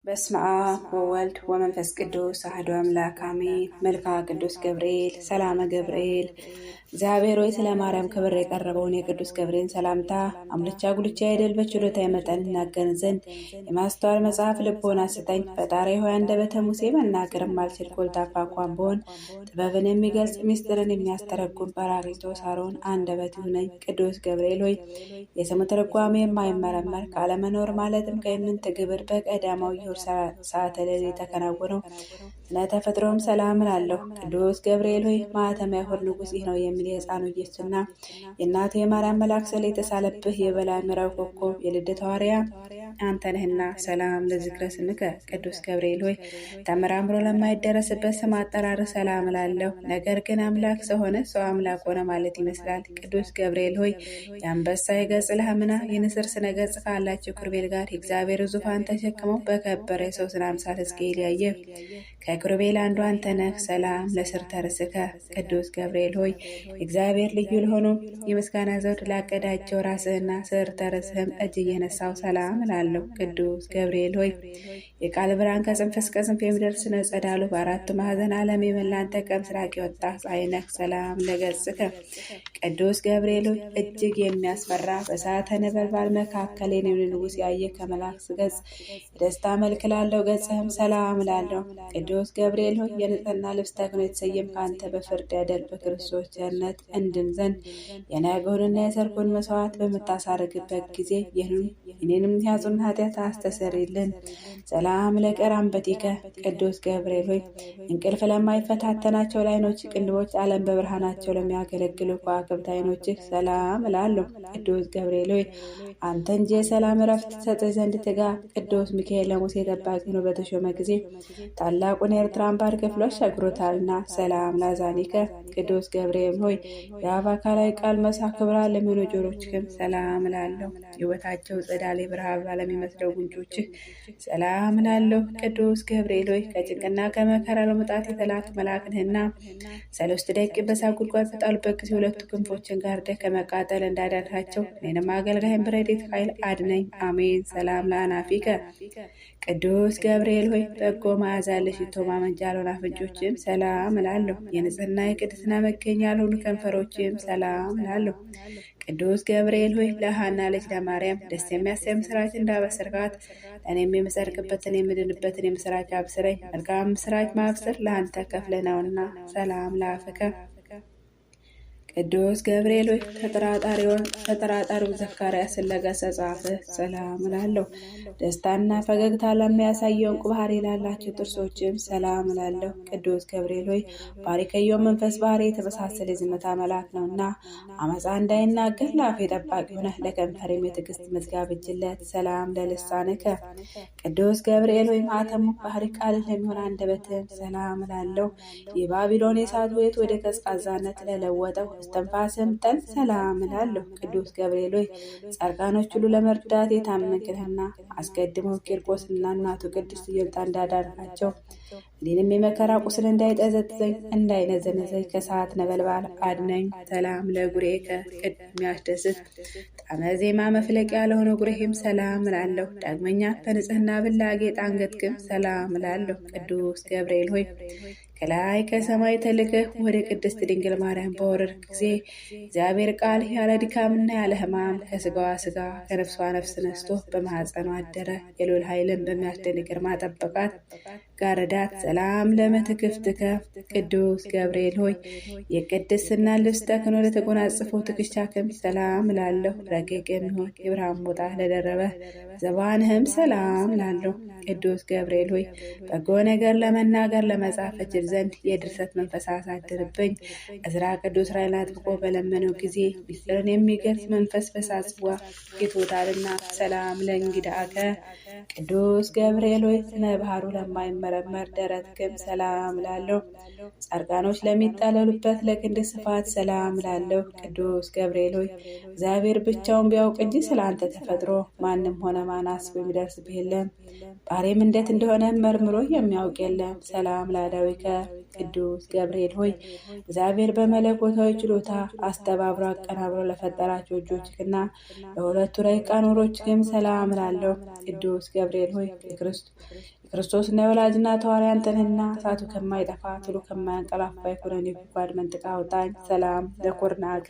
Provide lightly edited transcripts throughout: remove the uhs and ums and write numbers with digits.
በስመ አብ ወወልድ ወመንፈስ ቅዱስ አሐዱ አምላክ አሜን። መልክዓ ቅዱስ ገብርኤል ሰላመ ገብርኤል። እግዚአብሔር ሆይ ስለ ማርያም ክብር የቀረበውን የቅዱስ ገብርኤል ሰላምታ አምልቻ ጉልቻ አይደል በችሎታ መጠን እናገር ዘንድ የማስተዋል መጽሐፍ ልቦና ስጠኝ። ፈጣሪ ሆይ አንደበተ ሙሴ መናገርም አልችል ኮልታፋ እንኳን ብሆን ጥበብን የሚገልጽ ምስጢርን የሚያስተረጉም ጰራቅሊጦስ አሮን አንደበት ይሁነኝ። ቅዱስ ገብርኤል ሆይ የስሙ ትርጓሜ የማይመረመር ካለመኖር ማለትም ከይምንት ግብር በቀዳማዊ ሰዓተ ሌሊት የተከናወነው ስነ ተፈጥሮም ሰላም እላለሁ። ቅዱስ ገብርኤል ሆይ ማኅተመ አይሁድ ንጉሥ ይህ ነው የሚል የሕፃኑ ኢየሱስና የእናቱ የማርያም መልአክ ስዕል የተሳለብህ የበላይ ምዕራብ ኮከብ የልደት ሐዋርያ አንተ ነህና ሰላም ለዝክረ ስምከ። ቅዱስ ገብርኤል ሆይ ተመራምሮ ለማይደረስበት ስም አጠራር ሰላም እላለሁ። ነገር ግን አምላክ ሰው ሆነ፣ ሰው አምላክ ሆነ ማለት ይመስላል። ቅዱስ ገብርኤል ሆይ የአንበሳ የገጽ ለህምና የንስር ስነ ገጽ ካላቸው ኪሩቤል ጋር የእግዚአብሔር ዙፋን ተሸክመው በከበረ የሰው ስነ አምሳል ሕዝቅኤል ያየ ከኪሩቤል አንዱ አንተ ነህ። ሰላም ለስርተ ርእስከ። ቅዱስ ገብርኤል ሆይ እግዚአብሔር ልዩ ለሆኑ የምስጋና ዘውድ ላቀዳጀው ራስህና ስርተ ርእስህም እጅ እየነሳው ሰላም እላለሁ። ቅዱስ ገብርኤል ሆይ የቃል ብርሃን ከጽንፍ እስከ ጽንፍ የሚደርስ ነጸዳሉ በአራቱ ማዕዘን ዓለም የመላንተ ከምስራቅ የወጣ ፀሐይ ነህ። ሰላም ለገጽከ። ቅዱስ ገብርኤል ሆይ እጅግ የሚያስፈራ በእሳተ ነበልባል መካከል የንጉሥ ንጉሥ ያየ ከመላእክት ገጽ የደስታ መልክ ላለው ገጽህም ሰላም እላለሁ። ቅዱስ ገብርኤል ሆይ የንጽሕና ልብስ ተክኖ የተሰየም ከአንተ በፍርድ ያደር በክርስቶስ ቸርነት እንድን ዘንድ የነገውንና የሰርኩን መስዋዕት በምታሳርግበት ጊዜ የኔንም ያጹን ኃጢአት አስተሰርይልን። ሰላም ለቀራንበቲከ። ቅዱስ ገብርኤል ሆይ እንቅልፍ ለማይፈታተናቸው ለዓይኖች ቅንድቦች ዓለም በብርሃናቸው ለሚያገለግሉ ከዋክብት ዓይኖችህ ሰላም እላለሁ። ቅዱስ ገብርኤል ሆይ አንተ እንጂ የሰላም እረፍት ትሰጥህ ዘንድ ትጋ። ቅዱስ ሚካኤል ለሙሴ ጠባቂ ሆኖ በተሾመ ጊዜ ታላቁን የኤርትራን ባህር ከፍሎ አሻግሮታልና ሰላም ላዛኒከ። ቅዱስ ገብርኤል ሆይ የአብ አካላዊ ቃል መሳ ክብራ ለሚሆኑ ጆሮችህም ሰላም እላለሁ። ሕይወታቸው ጸዳሌ ብርሃን ለሚመስለው ጉንጮችህ ሰላም እላለሁ። ቅዱስ ገብርኤል ሆይ ከጭንቅና ከመከራ ለመውጣት የተላክ መልአክ ነህና ሰለስቱ ደቂቅ በእሳት ጉድጓድ በጣሉበት ጊዜ ሁለቱ ክንፎችን ጋርደህ ከመቃጠል እንዳዳንካቸው እኔንም አገልጋይን በረድኤት ኃይል አድነኝ። አሜን። ሰላም ለአናፊከ። ቅዱስ ገብርኤል ሆይ በጎ መዓዛ ያለሽ ሽቶ ማመንጫ ያልሆኑ አፍንጮችም ሰላም እላለሁ። የንጽሕና የቅድስና መገኛ ያልሆኑ ከንፈሮችም ሰላም እላለሁ። ቅዱስ ገብርኤል ሆይ ለሐና ልጅ ለማርያም ደስ የሚያሰኝ ምስራች እንዳበሰርካት እኔም የምጸድቅበትን የምድንበትን የምስራች አብስረኝ። መልካም ምስራች ማብሰር ለአንተ ከፍለ ነውና ሰላም ለአፍከ። ቅዱስ ገብርኤል ሆይ ተጠራጣሪው ዘካርያስን ለገሰጻፈ ሰላም እላለሁ። ደስታና ፈገግታ ለሚያሳየውን ባህሪ ላላቸው ጥርሶችም ሰላም እላለሁ። ቅዱስ ገብርኤል ሆይ ባሪከየው መንፈስ ባህሪ የተመሳሰለ የዝምታ መልአክ ነውና አመፃ እንዳይናገር ለአፌ ጠባቂ ሆነህ ለከንፈሬም የትዕግስት መዝጊያ ብጅለት ሰላም ለልሳንከ። ቅዱስ ገብርኤል ሆይ ማኅተሙ ባህሪ ቃልህ ለሚሆን አንደበትም ሰላም እላለሁ። የባቢሎን የእሳት ቤት ወደ ቀዝቃዛነት ለለወጠው እስትንፋስም ጠል ሰላም እላለሁ። ቅዱስ ገብርኤል ሆይ ጻድቃኖች ሁሉ ለመርዳት የታመንክ ነህና አስቀድመው ቂርቆስና እናቱ ቅድስት ኢዮልጣ እንዳዳንካቸው እኔንም የመከራ ቁስል እንዳይጠዘጥዘኝ እንዳይነዘነዘኝ ከሰዓት ነበልባል አድነኝ። ሰላም ለጉሬከ። የሚያስደስት ጣዕመ ዜማ መፍለቂያ ለሆነ ጉሬህም ሰላም እላለሁ። ዳግመኛ በንጽሕና ብላጌጥ አንገትክም ሰላም እላለሁ። ቅዱስ ገብርኤል ሆይ ከላይ ከሰማይ ተልከህ ወደ ቅድስት ድንግል ማርያም በወረድክ ጊዜ እግዚአብሔር ቃል ያለ ድካምና ያለ ሕማም ከስጋዋ ስጋ ከነፍሷ ነፍስ ነስቶ በማኅፀኗ አደረ። የልዑል ኃይልን በሚያስደንቅ ግርማ ጠበቃት ጋረዳት። ሰላም ለመትክፍትከ። ቅዱስ ገብርኤል ሆይ የቅድስና ልብስ ተክኖ ለተጎናጽፈው ትከሻክም ሰላም እላለሁ። ረቂቅ የሚሆን የብርሃን ሞጣ ለደረበ ዘባንህም ሰላም እላለሁ። ቅዱስ ገብርኤል ሆይ በጎ ነገር ለመናገር ለመጻፍ እችል ዘንድ የድርሰት መንፈስ አሳድርብኝ። ዕዝራ ቅዱስ ራእይን አጥብቆ በለመነው ጊዜ ምስጢርን የሚገልጽ መንፈስ በእሳት ጽዋ ይቶታልና ሰላም ለእንግዳከ። ቅዱስ ገብርኤል ሆይ ስነ ባህሩ ለማይመረመር ደረትክም ሰላም እላለሁ። ጻድቃኖች ለሚጠለሉበት ለክንድ ስፋት ሰላም እላለሁ። ቅዱስ ገብርኤል ሆይ እግዚአብሔር ብቻውን ቢያውቅ እንጂ ስለ አንተ ተፈጥሮ ማንም ሆነ ማን አስቦ የሚደርስብህ የለም። ባሬም እንዴት እንደሆነ መርምሮ የሚያውቅ የለም። ሰላም ለአዳዊከ። ቅዱስ ገብርኤል ሆይ እግዚአብሔር በመለኮታዊ ችሎታ አስተባብሮ አቀናብሮ ለፈጠራቸው እጆችና ለሁለቱ ረቂቃን ወሮችህም ሰላም እላለሁ። ቅዱስ ቅዱስ ገብርኤል ሆይ የክርስቶስና የወላጅ እናቱ ሐዋርያ አንተ ነህና እሳቱ ከማይጠፋ ትሉ ከማያንቀላፋ የኩነኔ ጉድጓድ መንጥቃ አውጣኝ። ሰላም ለኩርናከ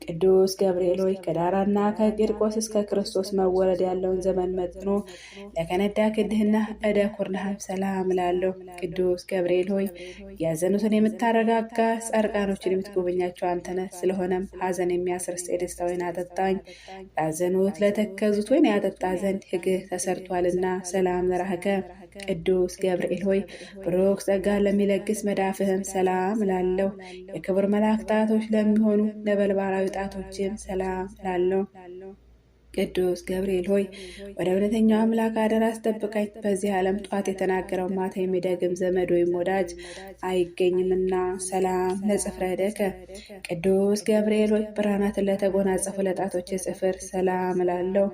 ቅዱስ ገብርኤል ሆይ ከዳራና ከቂርቆስ እስከ ክርስቶስ መወለድ ያለውን ዘመን መጥኖ ለከነዳ ክንድህና እደ ኩርናህም ሰላም እላለሁ። ቅዱስ ገብርኤል ሆይ ያዘኑትን የምታረጋጋ ጻድቃኖችን የምትጎበኛቸው አንተነህ። ስለሆነም ሐዘን የሚያስረሳ የደስታ ወይን አጠጣኝ። ያዘኑት ለተከዙት ወይን ያጠጣ ዘንድ ሕግህ ተሰርቷልና። ሰላም ለራህከ ቅዱስ ገብርኤል ሆይ ብሩክ ጸጋ ለሚለግስ መዳፍህም ሰላም እላለሁ። የክብር መላእክት ጣቶች ለሚሆኑ ነበልባላዊ ጣቶችም ሰላም እላለሁ። ቅዱስ ገብርኤል ሆይ ወደ እውነተኛው አምላክ አደራ አስጠብቀኝ። በዚህ ዓለም ጧት የተናገረው ማታ የሚደግም ዘመድ ወይም ወዳጅ አይገኝምና። ሰላም ለጽፍረ እደከ ቅዱስ ገብርኤል ሆይ ብርሃናትን ለተጎናጸፉ ለጣቶች ጽፍር ሰላም እላለሁ።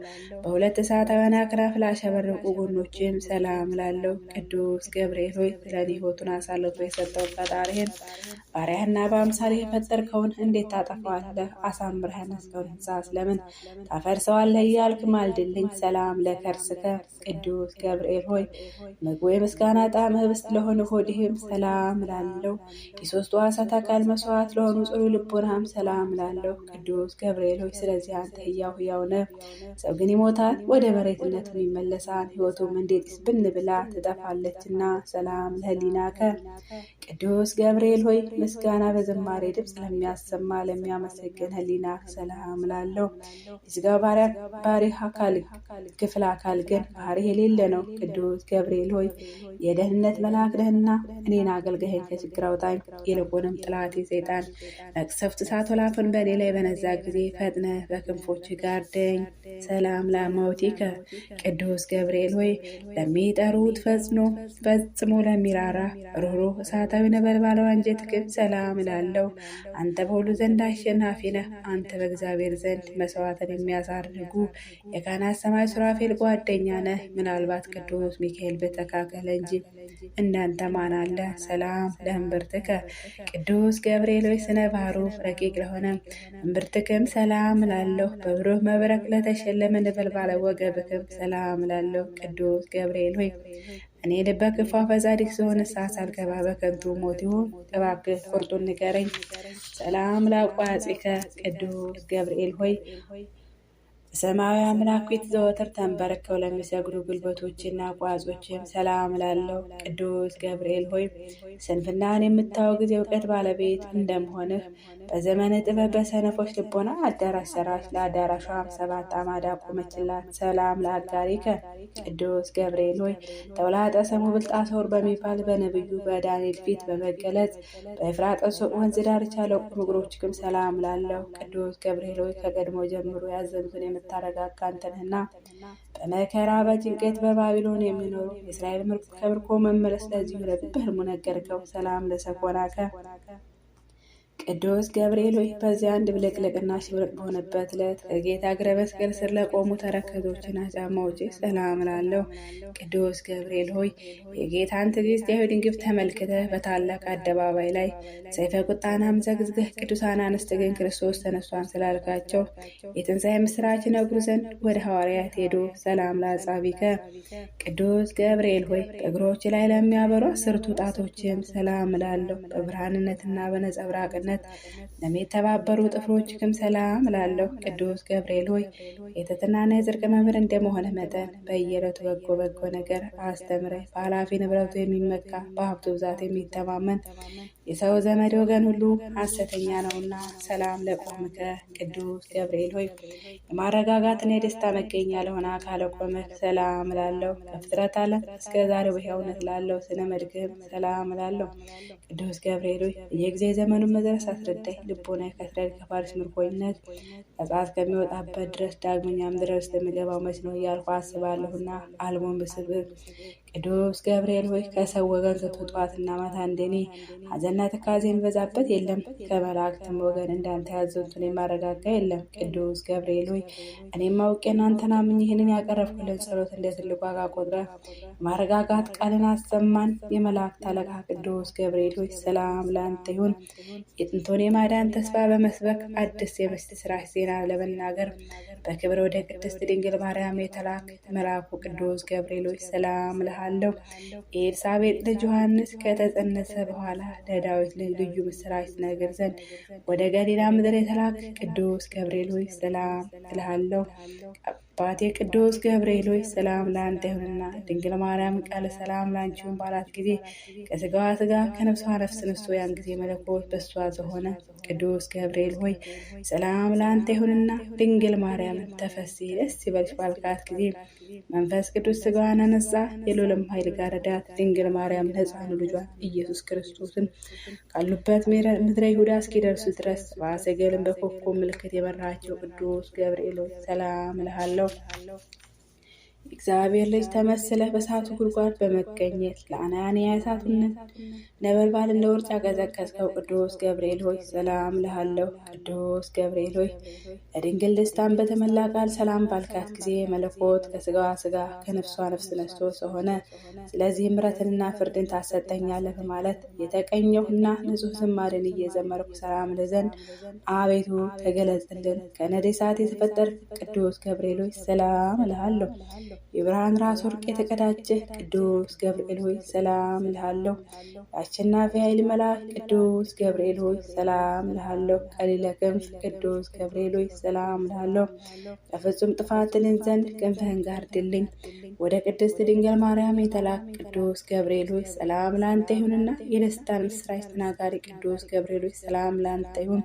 በሁለት እሳታውያን አክናፍ ላሸበረቁ ጎኖችም ሰላም እላለሁ። ቅዱስ ገብርኤል ሆይ ለእኔ ሕይወቱን አሳልፎ የሰጠው ፈጣሪህን ባሪያህና በአምሳሌ የፈጠርከውን እንዴት ታጠፋዋለህ? አሳምረህ ያነጽከውን ሕንፃ ስለምን ታፈርሰዋለህ? እያልክ ማልድልኝ። ሰላም ለከርስከ ቅዱስ ገብርኤል ሆይ ምግቡ የምስጋና ጣዕም ህብስት ለሆነ ሆድህም ሰላም እላለሁ። የሦስቱ ሕዋሳት አካል መስዋዕት ለሆኑ ጽኑ ልቦናም ሰላም እላለሁ። ቅዱስ ገብርኤል ሆይ ስለዚህ አንተ ሕያው ነህ። ሰው ግን ይሞታል፣ ወደ መሬትነቱም ይመለሳል። ሕይወቱም እንዴት ብን ብላ ትጠፋለችና። ሰላም ለህሊናከ ቅዱስ ገብርኤል ሆይ ምስጋና በዝማሬ ድምፅ ለሚያሰማ ለሚያመሰግን ህሊና ሰላም እላለሁ። የሥጋ ባሪህ ክፍል አካል ግን ባሪህ የሌለ ነው። ቅዱስ ገብርኤል ሆይ የደህንነት መልአክ ነህና እኔን አገልጋይህን ከችግር አውጣኝ። ይልቁንም ጥላቴ ሰይጣን መቅሰፍት እሳት ወላፈን በእኔ ላይ በነዛ ጊዜ ፈጥነ በክንፎች ጋርደኝ። ሰላም ለአማውቲከ ቅዱስ ገብርኤል ሆይ ለሚጠሩት ፈጽሞ ለሚራራ ሩህሩህ እሳታዊ ነበልባላዊ አንጀትክም ሰላም እላለሁ። አንተ በሁሉ ዘንድ አሸናፊ ነህ። አንተ በእግዚአብሔር ዘንድ መስዋዕትን የሚያሳርጉ የካህናት ሰማይ ሱራፌል ጓደኛ ነህ። ምናልባት ቅዱስ ሚካኤል በተካከለ እንጂ እንዳንተ ማን አለ? ሰላም ለእምብርትከ ቅዱስ ገብርኤል ሆይ ስነ ባህሩ ረቂቅ ለሆነ እምብርትክም ሰላም እላለሁ። በብሩህ መብረቅ ለተሸለመ ነበልባለ ወገብክም ሰላም እላለሁ። ቅዱስ ገብርኤል ሆይ እኔ ልበ ክፉ በጻድቅ ስሆን እሳት ሳልገባ በከንቱ ሞት ይሁን። እባክህ ቁርጡን ንገረኝ። ሰላም ለአቋጺከ ቅዱስ ገብርኤል ሆይ ሰማያዊ አምላክ ፊት ዘወትር ተንበረከው ለሚሰግዱ ጉልበቶችና ቋጾችም ሰላም እላለሁ። ቅዱስ ገብርኤል ሆይ ስንፍናን የምታወግዝ የእውቀት ባለቤት እንደመሆንህ በዘመነ ጥበብ በሰነፎች ልቦና አዳራሽ ሰራሽ። ለአዳራሿም 7 አዕማድ አቆመችላት። ሰላም ለአጋሪከ ቅዱስ ገብርኤል ሆይ ተውላጠ ሰሙ ብልጣሶር በሚባል በነቢዩ በዳንኤል ፊት በመገለጽ በኤፍራጥስ ወንዝ ዳርቻ ለቆሙ እግሮችክም ሰላም እላለሁ። ቅዱስ ገብርኤል ሆይ ከቀድሞ ጀምሮ ያዘኑትን የምታረጋጋ አንተ ነህና በመከራ በጭንቀት በባቢሎን የሚኖሩ የእስራኤል ከምርኮ መመለስ ለዚሁ በሕልሙ ነገርከው። ሰላም ለሰኮናከ ቅዱስ ገብርኤል ሆይ በዚያ አንድ ብልቅልቅና ሽብርቅ በሆነበት ዕለት ከጌታ እግረ መስቀል ስር ለቆሙ ተረከዞችና ጫማዎች ሰላም እላለሁ። ቅዱስ ገብርኤል ሆይ የጌታን ትዕግስት የአይሁድን ግፍ ተመልክተህ በታላቅ አደባባይ ላይ ሰይፈ ቁጣን አምዘግዝገህ ቅዱሳን አንስት ግን ክርስቶስ ተነስቷን ስላልካቸው የትንሣኤ ምስራች ይነግሩ ዘንድ ወደ ሐዋርያት ሄዶ ሰላም ለአጻቢከ ቅዱስ ገብርኤል ሆይ በእግሮች ላይ ለሚያበሩ 10ቱ ጣቶችም ሰላም እላለሁ። በብርሃንነትና በነጸብራቅነት ለሚተባበሩ ጥፍሮችክም ሰላም እላለሁ። ቅዱስ ገብርኤል ሆይ የትሕትናና የጽድቅ መምህር እንደመሆነ መጠን በየዕለቱ በጎ ነገር አስተምረኝ። በኃላፊ ንብረቱ የሚመካ በሀብቱ ብዛት የሚተማመን የሰው ዘመድ ወገን ሁሉ ሐሰተኛ ነውና። ሰላም ለቆምከ ቅዱስ ገብርኤል ሆይ የማረጋጋትና የደስታ መገኛ ለሆነ አካለ ቆምህ ሰላም እላለሁ። ከፍጥረት ዓለም እስከ ዛሬው በሕያውነት ላለው ስነ መድግህም ሰላም እላለሁ። ቅዱስ ገብርኤል ሆይ የጊዜ ዘመኑን መድረስ አስረዳኝ። ልቦና ከእስራኤል ከፋርስ ምርኮኝነት ነጻ እስከሚወጣበት ድረስ ዳግመኛም ድረስ ለሚገባው መች ነው እያልኩ አስባለሁና አልቦን ብስብህ ቅዱስ ገብርኤል ሆይ ከሰው ወገን ስትወጧትና ማታ እንደኔ ሐዘንና ትካዜ የሚበዛበት የለም። ከመላእክትም ወገን እንዳንተ ያዘኑትን የማረጋጋ የለም። ቅዱስ ገብርኤል ሆይ እኔም አውቄ እናንተን አምኜ ይህንን ያቀረብኩልን ጸሎት እንደ ትልቅ ዋጋ ቆጥረህ ማረጋጋት ቃልን አሰማን። የመላእክት አለቃ ቅዱስ ገብርኤል ሆይ ሰላም ለአንተ ይሁን። የጥንቱን የማዳን ተስፋ በመስበክ አዲስ የምስራች ዜና ዜና ለመናገር በክብር ወደ ቅድስት ድንግል ማርያም የተላከ መልአኩ ቅዱስ ገብርኤል ሆይ ሰላም እልሃለሁ። የኤልሳቤጥ ልጅ ዮሐንስ ከተጸነሰ በኋላ ለዳዊት ልጅ ልዩ ምስራች ትነግር ዘንድ ወደ ገሊላ ምድር የተላከ ቅዱስ ገብርኤል ሆይ ሰላም እልሃለሁ። አባቴ ቅዱስ ገብርኤል ሆይ ሰላም ለአንተ ይሁንና ድንግል ማርያም ቃል ሰላም ላንቺ ይሁን ባላት ጊዜ ከስጋዋ ስጋ ከነፍሷ ነፍስ ነስቶ ያን ጊዜ መለኮት በሷ ዘሆነ። ቅዱስ ገብርኤል ሆይ ሰላም ለአንተ ይሁንና ድንግል ማርያምን ተፈሥሒ ደስ ይበልሽ ባልካት ጊዜ መንፈስ ቅዱስ ስጋዋን አነጻ። የልዑልም ኃይል ጋረዳት። ድንግል ማርያም ሕፃኑ ልጇን ኢየሱስ ክርስቶስን ካሉበት ምድረ ይሁዳ እስኪደርሱ ድረስ በአሰገልም በኮከብ ምልክት የመራቸው ቅዱስ ገብርኤል ሆይ ሰላም እልሃለሁ። እግዚአብሔር ልጅ ተመስለህ በእሳቱ ጉድጓድ በመገኘት ለአናንያ የእሳቱን ነበልባል እንደ ውርጭ ያቀዘቀዝከው ቅዱስ ገብርኤል ሆይ ሰላም እልሃለሁ። ቅዱስ ገብርኤል ሆይ ለድንግል ደስታን በተመላ ቃል ሰላም ባልካት ጊዜ መለኮት ከስጋዋ ስጋ ከነፍሷ ነፍስ ነስቶ ሰው ሆነ። ስለዚህ ምሕረትንና ፍርድን ታሰጠኛለህ በማለት የተቀኘሁና ንጹሕ ዝማሬን እየዘመርኩ ሰላም ለዘንድ አቤቱ ተገለጽልን። ከነደ እሳት የተፈጠርክ ቅዱስ ገብርኤል ሆይ ሰላም እልሃለሁ። የብርሃን ራስ ወርቅ የተቀዳጀ ቅዱስ ገብርኤል ሆይ ሰላም እልሃለሁ። የአሸናፊ ኃይል መልአክ ቅዱስ ገብርኤል ሆይ ሰላም እልሃለሁ። ቀሊለ ክንፍ ቅዱስ ገብርኤል ሆይ ሰላም እልሃለሁ። ከፍጹም ጥፋት ድን ዘንድ ክንፍህን ጋርድልኝ። ወደ ቅድስት ድንግል ማርያም የተላክ ቅዱስ ገብርኤል ሆይ ሰላም ለአንተ ይሁንና የደስታን ምስራች ተናጋሪ ቅዱስ ገብርኤል ሆይ ሰላም ለአንተ ይሁን።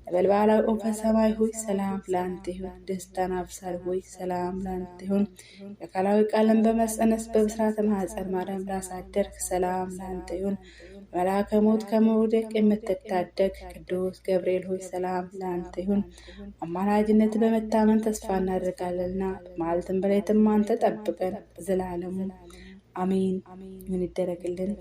ነበልባላዊ ኦፈ ሰማይ ሆይ ሰላም ለአንተ ይሁን። ደስታን አብሳሪ ሆይ ሰላም ለአንተ ይሁን። የአካላዊ ቃልን በመጸነስ በብስራተ ማኅፀን ማርያም ላሳደርክ ሰላም ለአንተ ይሁን። መልአከ ሞት ከመውደቅ የምትታደግ ቅዱስ ገብርኤል ሆይ ሰላም ለአንተ ይሁን። አማላጅነት በመታመን ተስፋ እናደርጋለንና በመዓልትም በሌሊትም አንተ ጠብቀን ዘላለሙ አሜን። ይሁን ይደረግልን።